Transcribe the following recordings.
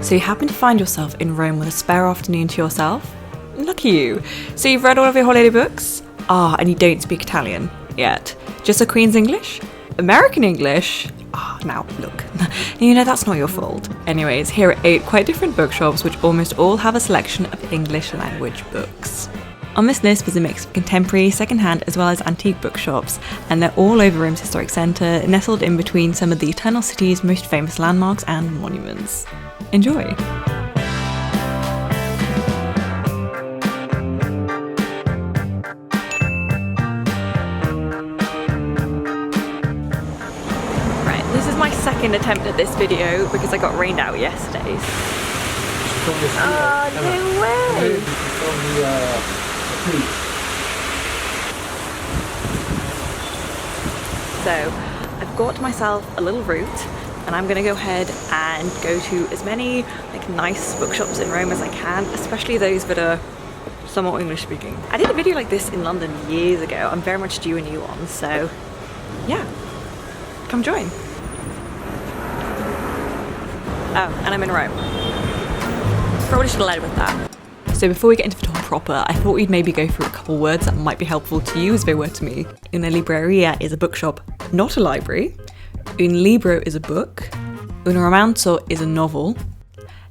So you happen to find yourself in Rome with a spare afternoon to yourself? Lucky you. So you've read all of your holiday books? And you don't speak Italian yet. Just a Queen's English? American English? Now look, that's not your fault. Anyways, here are 8 quite different bookshops which almost all have a selection of English language books. On this list was a mix of contemporary, secondhand as well as antique bookshops, and they're all over Rome's historic centre, nestled in between some of the Eternal City's most famous landmarks and monuments. Enjoy! My second attempt at this video because I got rained out yesterday. No way! So I've got myself a little route and I'm gonna go ahead and go to as many nice bookshops in Rome as I can, especially those that are somewhat English speaking. I did a video like this in London years ago. I'm very much due a new one, so yeah, come join. Oh, and I'm in Rome. Probably should have led with that. So before we get into the talk proper, I thought we'd maybe go through a couple words that might be helpful to you as they were to me. Una libreria is a bookshop, not a library. Un libro is a book. Un romanzo is a novel.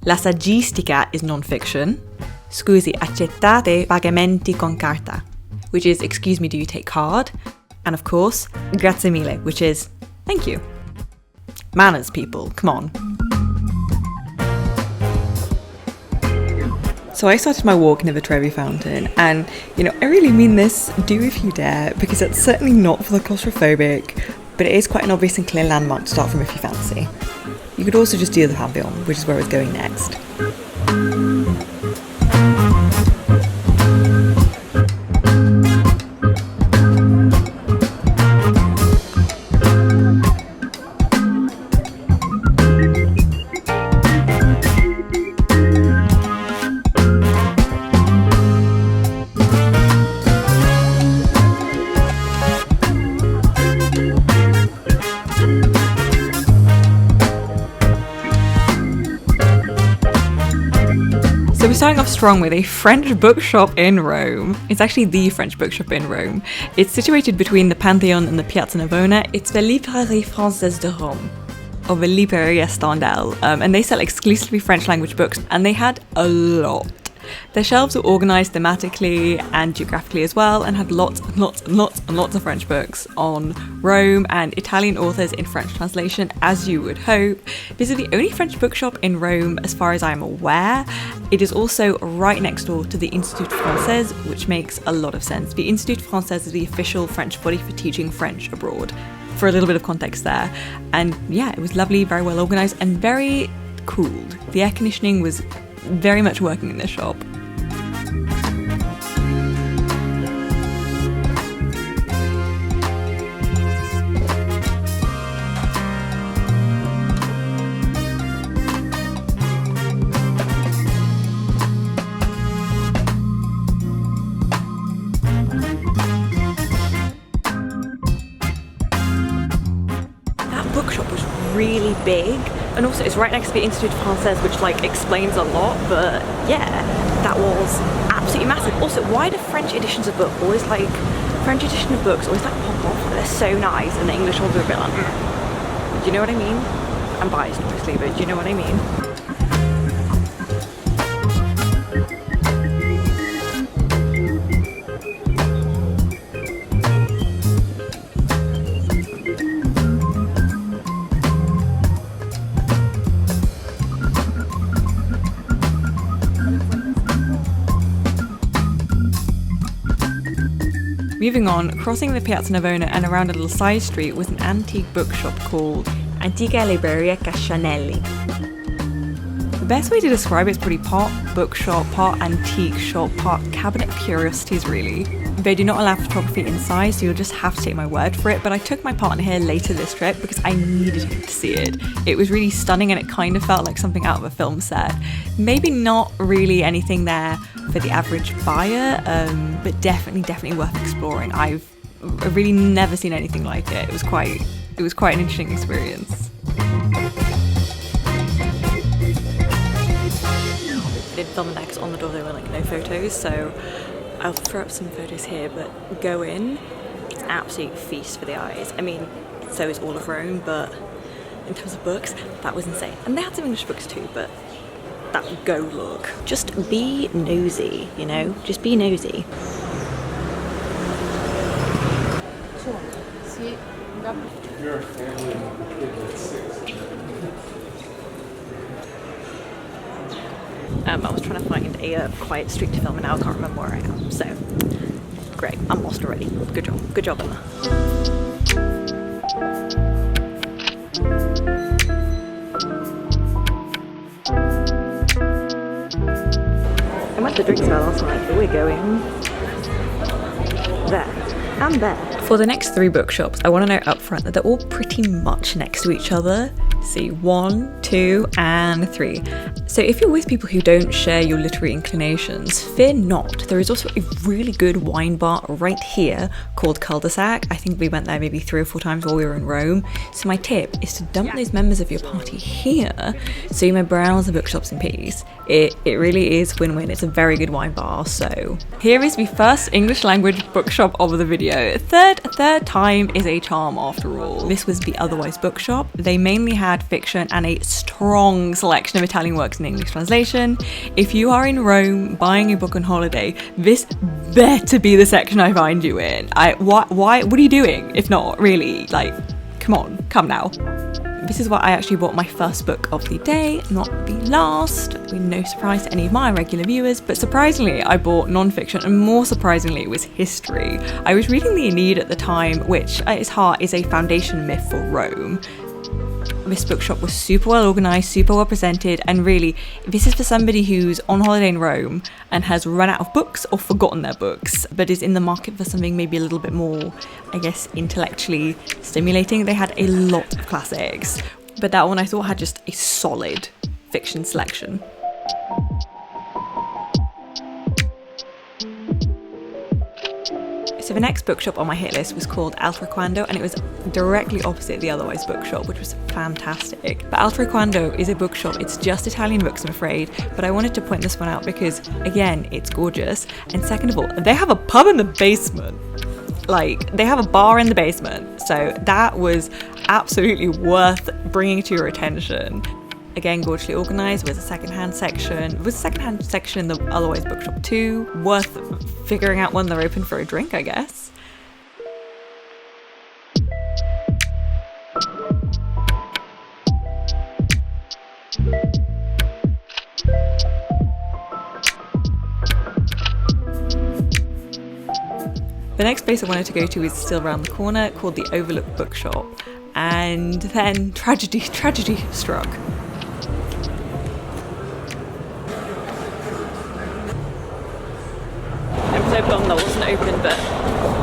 La saggistica is non-fiction. Scusi, accettate pagamenti con carta, which is excuse me, do you take card? And of course, grazie mille, which is thank you. Manners, people, come on. So I started my walk near the Trevi fountain, and I really mean this, do if you dare, because it's certainly not for the claustrophobic, but it is quite an obvious and clear landmark to start from if you fancy. You could also just do the Pantheon, which is where I was going next. So we're starting off strong with a French bookshop in Rome. It's actually the French bookshop in Rome. It's situated between the Pantheon and the Piazza Navona. It's the Librairie Française de Rome, or the Libreria Stendhal, and they sell exclusively French language books, and they had a lot. Their shelves were organised thematically and geographically as well, and had lots of French books on Rome and Italian authors in French translation, as you would hope. This is the only French bookshop in Rome as far as I'm aware. It is also right next door to the Institut Française, which makes a lot of sense. The Institut Française is the official French body for teaching French abroad, for a little bit of context there. And yeah, it was lovely, very well organised and very cooled. The air conditioning was very much working in this shop. That bookshop was really big. And also it's right next to the Institut Française, which explains a lot, but yeah, that was absolutely massive. Also, why do French editions of books always pop off? They're so nice, and the English ones are a bit do you know what I mean? I'm biased obviously, but do you know what I mean? Moving on, crossing the Piazza Navona and around a little side street was an antique bookshop called Antica Libreria Cascianelli. The best way to describe it is probably part bookshop, part antique shop, part cabinet of curiosities really. They do not allow photography inside, so you'll just have to take my word for it, but I took my partner here later this trip because I needed him to see it. It was really stunning and it kind of felt like something out of a film set. Maybe not really anything there for the average buyer, but definitely worth exploring. I've really never seen anything like it. It was quite an interesting experience. didn't film in there because on the door there were like no photos, so I'll throw up some photos here, but go in, it's an absolute feast for the eyes. I mean, so is all of Rome, but in terms of books, that was insane. And they had some English books too, but that go look. Just be nosy, you know? Just be nosy. You're a family of kids at 6. I was trying to find a quiet street to film and now I can't remember where I am, so great, I'm lost already. Good job Emma. I went to the drink stall last night, but we're going there and there. For the next 3 bookshops, I want to note up front that they're all pretty much next to each other. See, 1, 2, and 3. So if you're with people who don't share your literary inclinations, fear not. There is also a really good wine bar right here called Cul-de-sac. I think we went there maybe 3 or 4 times while we were in Rome. So my tip is to dump those members of your party here so you may browse the bookshops in peace. It really is win-win. It's a very good wine bar. So here is the first English language bookshop of the video. Third time is a charm after all. This was the Otherwise Bookshop. They mainly had fiction and a strong selection of Italian works in English translation. If you are in Rome buying a book on holiday, this better be the section I find you in. What are you doing? If not, really, like, come now. This is why I actually bought my first book of the day, not the last. No surprise to any of my regular viewers, but surprisingly I bought non-fiction, and more surprisingly it was history. I was reading the Aeneid at the time, which at its heart is a foundation myth for Rome. This bookshop was super well organised, super well presented, and really, this is for somebody who's on holiday in Rome and has run out of books or forgotten their books, but is in the market for something maybe a little bit more, I guess, intellectually stimulating. They had a lot of classics, but that one I thought had just a solid fiction selection. So the next bookshop on my hit list was called Altroquando, and it was directly opposite the Otherwise Bookshop, which was fantastic. But Altroquando is a bookshop, it's just Italian books I'm afraid, but I wanted to point this one out because, again, it's gorgeous, and second of all, they have a pub in the basement. Like, they have a bar in the basement, so that was absolutely worth bringing to your attention. Again, gorgeously organised. There was a secondhand section. There was a secondhand section in the Otherwise Bookshop too. Worth figuring out when they're open for a drink, I guess. The next place I wanted to go to is still around the corner, called the Overlook Bookshop. And then tragedy struck. So bummed that wasn't open, but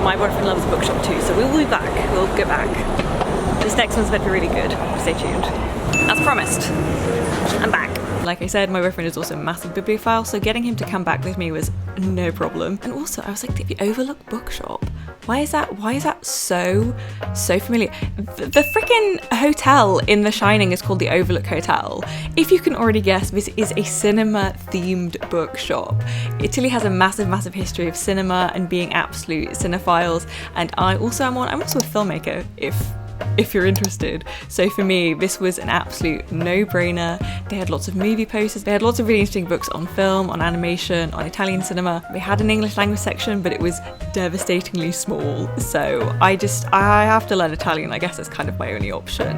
my boyfriend loves a bookshop too, so we'll be back. We'll go back. This next one's meant to be really good. Stay tuned. As promised, I'm back. Like I said, my boyfriend is also a massive bibliophile, so getting him to come back with me was no problem. And also, I was like, the Overlook Bookshop. Why is that so familiar? The freaking hotel in The Shining is called the Overlook Hotel. If you can already guess, this is a cinema-themed bookshop. Italy has a massive history of cinema and being absolute cinephiles, and I'm also a filmmaker, if you're interested. So for me, this was an absolute no-brainer. They had lots of movie posters, they had lots of really interesting books on film, on animation, on Italian cinema. They had an English language section, but it was devastatingly small. So I have to learn Italian. I guess that's kind of my only option.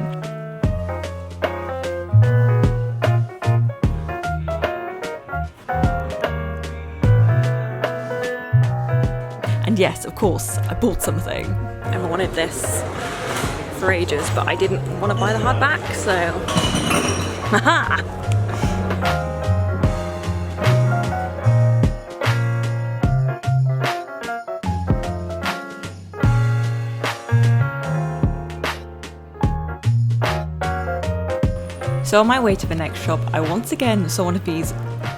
And yes, of course, I bought something. I wanted this for ages, but I didn't want to buy the hardback, so haha! So on my way to the next shop, I once again saw one of these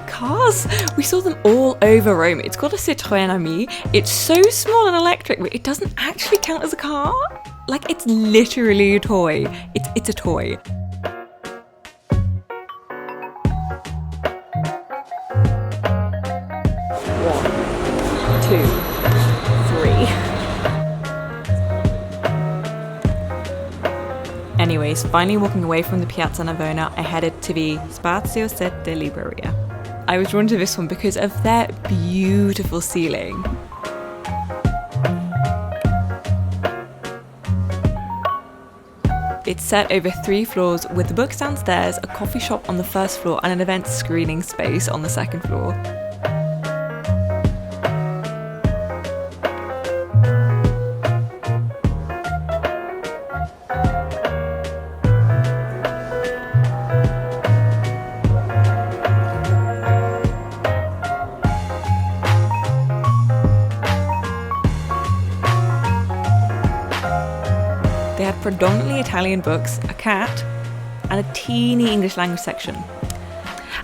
cars. We saw them all over Rome. It's called a Citroën Ami. It's so small and electric, but it doesn't actually count as a car. Like, it's literally a toy. It's a toy. Anyways, finally walking away from the Piazza Navona, I headed to the Spazio, Sette, Libreria. I was drawn to this one because of their beautiful ceiling. It's set over 3 floors with the books downstairs, a coffee shop on the first floor and an event screening space on the second floor. They had predominantly Italian books, a cat, and a teeny English language section.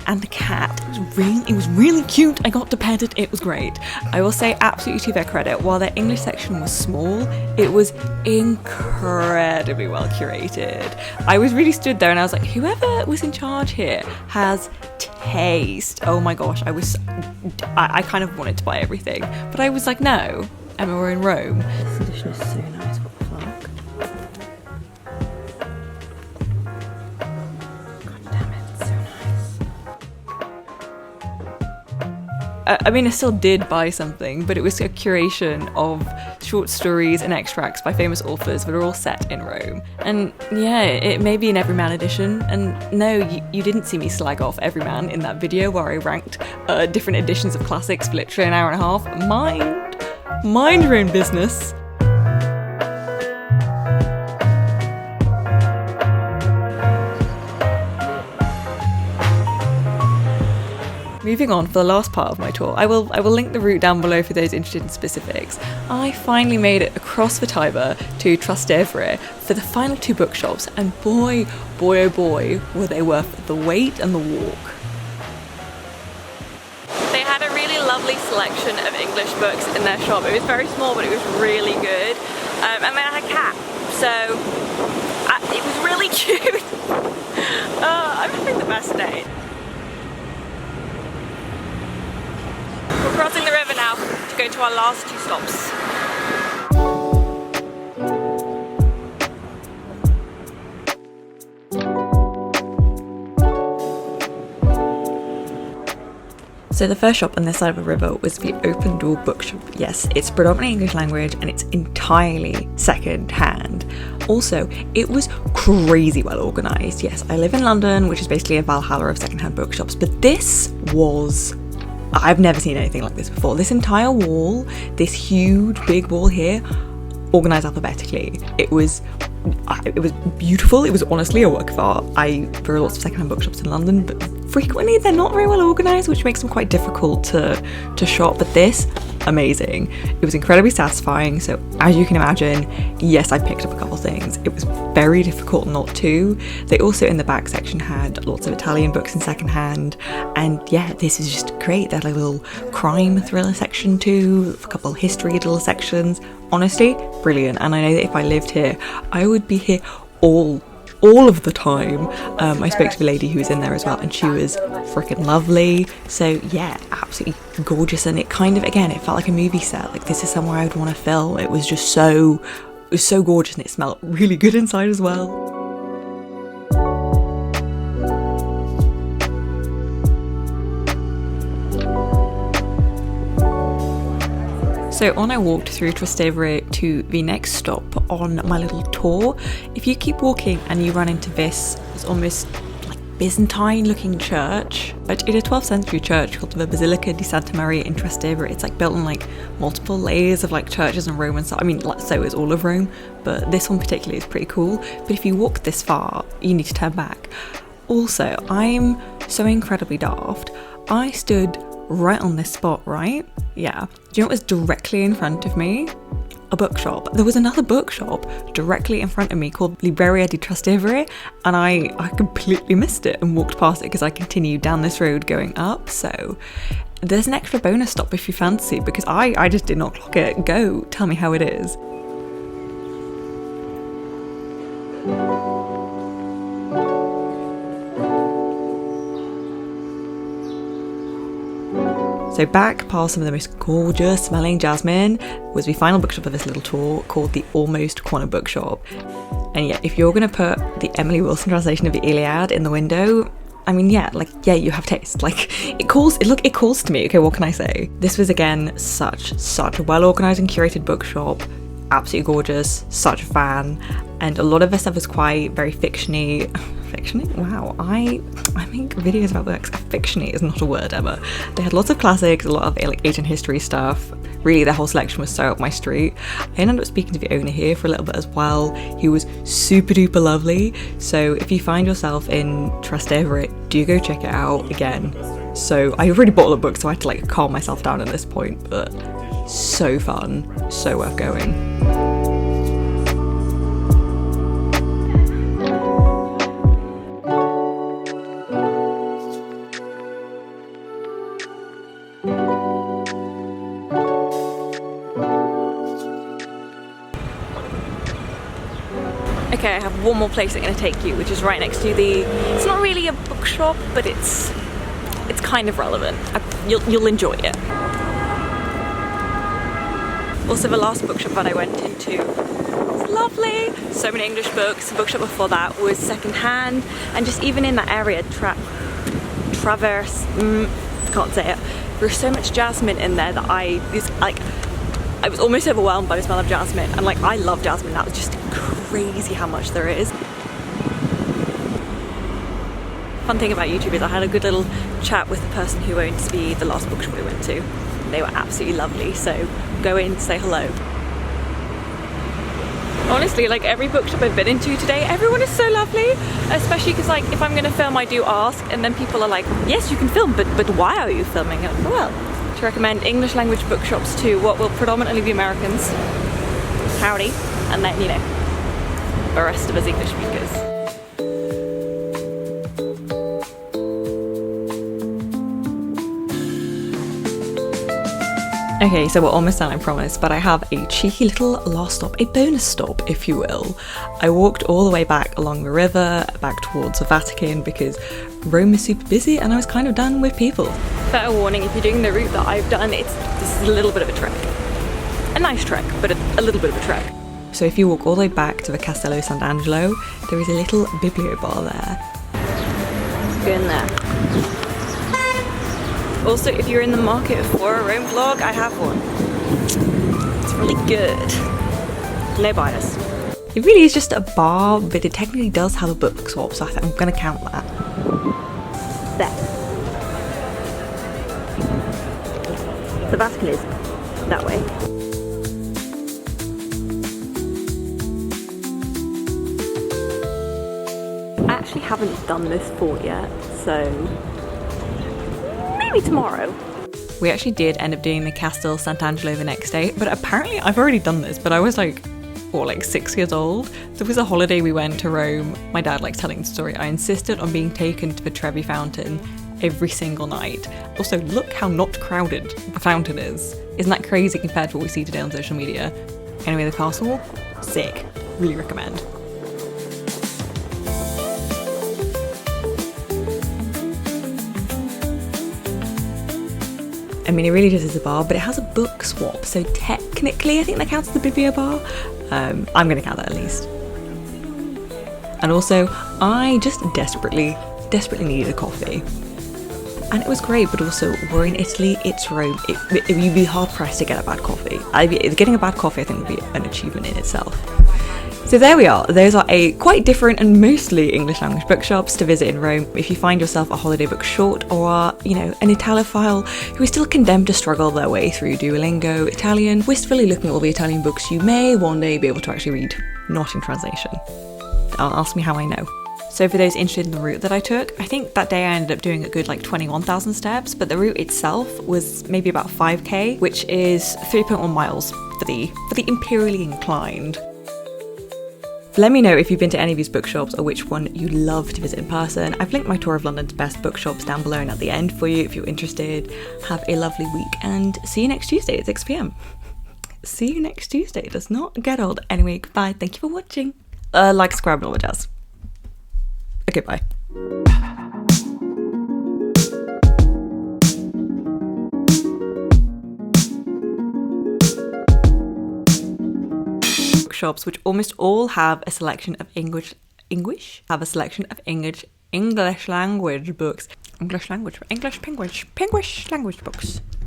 And the cat, it was really cute. I got to pet it, it was great. I will say absolutely to their credit, while their English section was small, it was incredibly well curated. I was really stood there and I was like, whoever was in charge here has taste. Oh my gosh, I kind of wanted to buy everything. But I was like, no, Emma, we're in Rome. This edition is so nice, what the fuck? I mean, I still did buy something, but it was a curation of short stories and extracts by famous authors that are all set in Rome. And yeah, it may be an Everyman edition. And no, you didn't see me slag off Everyman in that video where I ranked different editions of classics for literally an hour and a half. Mind your own business. Moving on for the last part of my tour, I will link the route down below for those interested in specifics. I finally made it across the Tiber to Trastevere for the final 2 bookshops, and boy, oh boy, were they worth the wait and the walk. They had a really lovely selection of English books in their shop. It was very small, but it was really good. And then I had a cat, so it was really cute. I'm having the best day. We're crossing the river now to go to our last 2 stops. So the first shop on this side of the river was the Open Door Bookshop. Yes, it's predominantly English language and it's entirely second hand. Also, it was crazy well organised. Yes, I live in London, which is basically a Valhalla of second-hand bookshops, but this was... I've never seen anything like this before. This entire wall, this huge big wall here, organised alphabetically. It was beautiful. It was honestly a work of art. There are lots of secondhand bookshops in London, but frequently they're not very well organised, which makes them quite difficult to shop. But this, amazing. It was incredibly satisfying. So as you can imagine, yes, I picked up a couple things. It was very difficult not to. They also in the back section had lots of Italian books in secondhand, and yeah, this is just great. They had like a little crime thriller section too, a couple history little sections. Honestly, brilliant. And I know that if I lived here, I would be here all of the time. I spoke to the lady who was in there as well, and she was freaking lovely. So yeah, absolutely gorgeous. And it kind of, again, it felt like a movie set. Like this is somewhere I would want to film. It was just so gorgeous, and it smelled really good inside as well. So on I walked through Trastevere to the next stop on my little tour. If you keep walking and you run into this almost like Byzantine looking church, but it's a 12th century church called the Basilica di Santa Maria in Trastevere. It's like built on like multiple layers of like churches and Roman stuff. I mean, so is all of Rome, but this one particularly is pretty cool. But if you walk this far, you need to turn back. Also, I'm so incredibly daft. I stood right on this spot, right? Yeah. Do you know what was directly in front of me? A bookshop. There was another bookshop directly in front of me called Libreria di Trastevere, and I completely missed it and walked past it because I continued down this road going up. So there's an extra bonus stop if you fancy, because I just did not clock it. Go, tell me how it is. So back past some of the most gorgeous smelling jasmine was the final bookshop of this little tour, called the Almost Corner Bookshop. And yeah, if you're gonna put the Emily Wilson translation of the Iliad in the window, I mean, yeah, you have taste. It calls to me. Okay, what can I say? This was again such a well-organized and curated bookshop. Absolutely gorgeous, such a fan. And a lot of their stuff is quite very fictiony. Fictiony? Wow, I make videos about books. Fictiony is not a word ever. They had lots of classics, a lot of ancient history stuff. Really, their whole selection was so up my street. I ended up speaking to the owner here for a little bit as well. He was super duper lovely. So if you find yourself in Trastevere, do go check it out again. So I already bought all the books, so I had to calm myself down at this point, but so fun, so worth going. Okay, I have one more place I'm going to take you, which is right next to it's not really a bookshop, but it's kind of relevant. You'll enjoy it. Also, the last bookshop that I went into was lovely. So many English books. The bookshop before that was secondhand, and just even in that area, Traverse, can't say it. There's so much jasmine in there that I was almost overwhelmed by the smell of jasmine, and I love jasmine. That was just crazy how much there is. Fun thing about YouTube is I had a good little chat with the person who owned the last bookshop we went to. They were absolutely lovely, so go in, say hello. Honestly, every bookshop I've been into today, everyone is so lovely, especially because if I'm going to film, I do ask, and then people are like, yes, you can film, but why are you filming? Well, to recommend English language bookshops to what will predominantly be Americans, howdy, and then, the rest of us English speakers. Okay, so we're almost done, I promise, but I have a cheeky little last stop, a bonus stop, if you will. I walked all the way back along the river, back towards the Vatican, because Rome is super busy and I was kind of done with people. Fair warning, if you're doing the route that I've done, this is a little bit of a trek. A nice trek, but a little bit of a trek. So if you walk all the way back to the Castello Sant'Angelo, there is a little Bibliobar there. Go in there. Also, if you're in the market for a Rome vlog, I have one. It's really good. No bias. It really is just a bar, but it technically does have a book swap, so I'm going to count that. There. The Vatican is that way. I actually haven't done this fort yet, so maybe tomorrow. We actually did end up doing the Castel Sant'Angelo the next day, but apparently I've already done this, but I was 6 years old. There was a holiday we went to Rome. My dad likes telling the story. I insisted on being taken to the Trevi fountain every single night. Also, look how not crowded the fountain is. Isn't that crazy compared to what we see today on social media? Anyway, the castle, sick. Really recommend. I mean, it really just is a bar, but it has a book swap, so technically I think that counts as the Bibliobar. I'm going to count that at least. And also, I just desperately needed a coffee. And it was great, but also, we're in Italy, it's Rome. You'd be hard-pressed to get a bad coffee. Getting a bad coffee, I think, would be an achievement in itself. So there we are. Those are a quite different and mostly English language bookshops to visit in Rome if you find yourself a holiday book short or are, an Italophile who is still condemned to struggle their way through Duolingo Italian, wistfully looking at all the Italian books you may one day be able to actually read, not in translation. Ask me how I know. So for those interested in the route that I took, I think that day I ended up doing a good 21,000 steps, but the route itself was maybe about 5k, which is 3.1 miles for the imperially inclined. Let me know if you've been to any of these bookshops or which one you love to visit in person. I've linked my tour of London's best bookshops down below and at the end for you if you're interested. Have a lovely week and see you next Tuesday at 6 p.m. See you next Tuesday. It does not get old. Anyway, goodbye. Thank you for watching. Subscribe and all the jazz. Okay, bye. bookshops, which almost all have a selection of English language books. English language books.